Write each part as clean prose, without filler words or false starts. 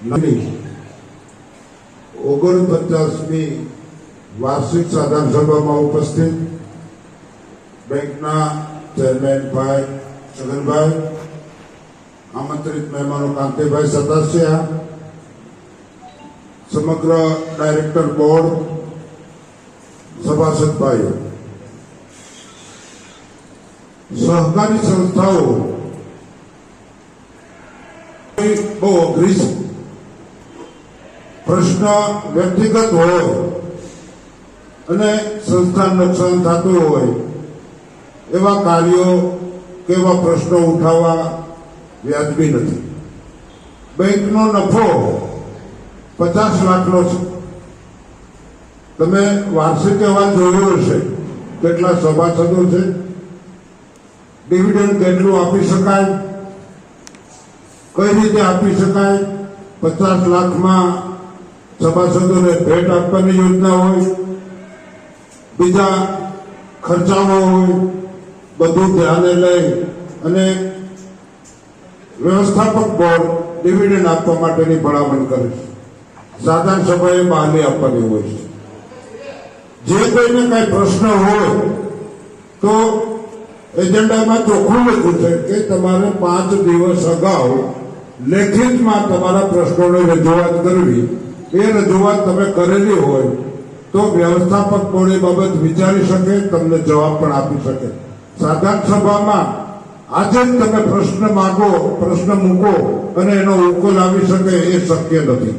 49મી વાર્ષિક સાધારણ સભામાં ઉપસ્થિત બેંકના ચેરમેન ભાઈ છગનભાઈ, આમંત્રિત મહેમાનો કાંતિભાઈ સતાસિયા, સમગ્ર ડાયરેક્ટર બોર્ડ, સભાસદ ભાઈઓ, સહકારી સંસ્થાઓ બહુ અઘરી છે. પ્રશ્ન વ્યક્તિગત હોય અને સંસ્થાન નુકસાન થતું હોય એવા કાર્યો કે એવા પ્રશ્નો ઉઠાવવા વ્યાજબી નથી. બેંકનો નફો 50 લાખનો છે. તમે વાર્ષિક અહેવાલ જોયો હશે, કેટલા સભાસદો છે, ડિવિડન્ડ કેટલું આપી શકાય, કઈ રીતે આપી શકાય, 50 લાખમાં સભાસદોને ભેટ આપવાની યોજના હોય, બીજા ખર્ચાઓ હોય, બધું ધ્યાને લઈ અને વ્યવસ્થાપક બોર્ડ ડિવિડન્ડ આપવા માટેની ભલામણ કરે છે. સાધારણ સભાએ બહાલી આપવાની હોય છે. જે કોઈને કઈ પ્રશ્ન હોય તો એજન્ડામાં ચોખ્ખું લખ્યું છે કે તમારે 5 દિવસ અગાઉ લેખિતમાં તમારા પ્રશ્નોની રજૂઆત કરવી. એ રજૂઆત તમે કરેલી હોય તો વ્યવસ્થાપક બોર્ડ એ બાબત વિચારી શકે, તમને જવાબ પણ આપી શકે. સાધારણ સભામાં આજે જ તમે પ્રશ્ન માંગો, પ્રશ્ન મૂકો અને એનો ઉકેલ આવી શકે એ શક્ય નથી.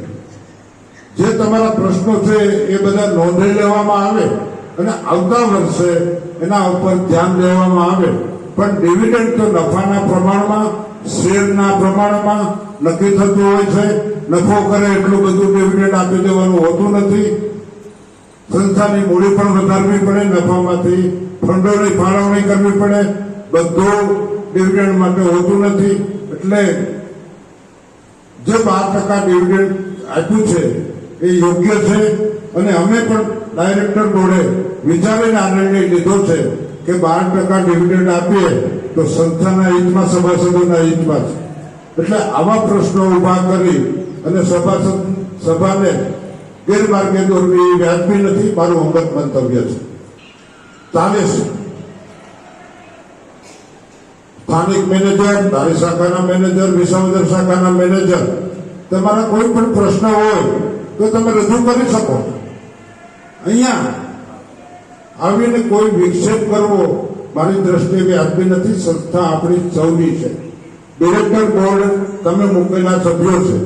જે તમારા પ્રશ્નો છે એ બધા નોંધી લેવામાં આવે અને આવતા વર્ષે એના ઉપર ધ્યાન દેવામાં આવે. પણ ડિવિડન્ડ તો નફાના પ્રમાણમાં, શેરના પ્રમાણમાં નક્કી થતું હોય છે. નફો કરે એટલું બધું ડિવિડન્ડ આપી દેવાનું હોતું નથી. સંસ્થાની મૂડી પણ વધારવી પડે, નફામાંથી ફંડોની ફાળવણી કરવી પડે, બધું ડિવિડન્ડ માટે હોતું નથી. એટલે જે 12% ડિવિડન્ડ આપ્યું છે એ યોગ્ય છે અને અમે પણ ડાયરેક્ટર બોર્ડે વિચારીને આ નિર્ણય લીધો છે કે 12% ડિવિડન્ડ આપીએ તો સંસ્થાના હિતમાં, સભાસદોના હિતમાં છે. એટલે આવા પ્રશ્નો ઉભા કરી અને સભાને ગેરમાર્ગે દોરવી વ્યાજબી નથી. મારું અંગત મંતવ્ય છે. ચાલે છે. સ્થાનિક મેનેજર, ધારી શાખાના મેનેજર, વિસાવદર શાખાના મેનેજર, તમારા કોઈ પણ પ્રશ્ન હોય તો તમે રજૂ કરી શકો. અહીંયા આવીને કોઈ વિક્ષેપ કરવો મારી દ્રષ્ટિએ વ્યાજબી નથી. સંસ્થા આપણી સૌની છે. ડિરેક્ટર બોર્ડ તમે મૂકેલા સભ્યો છે.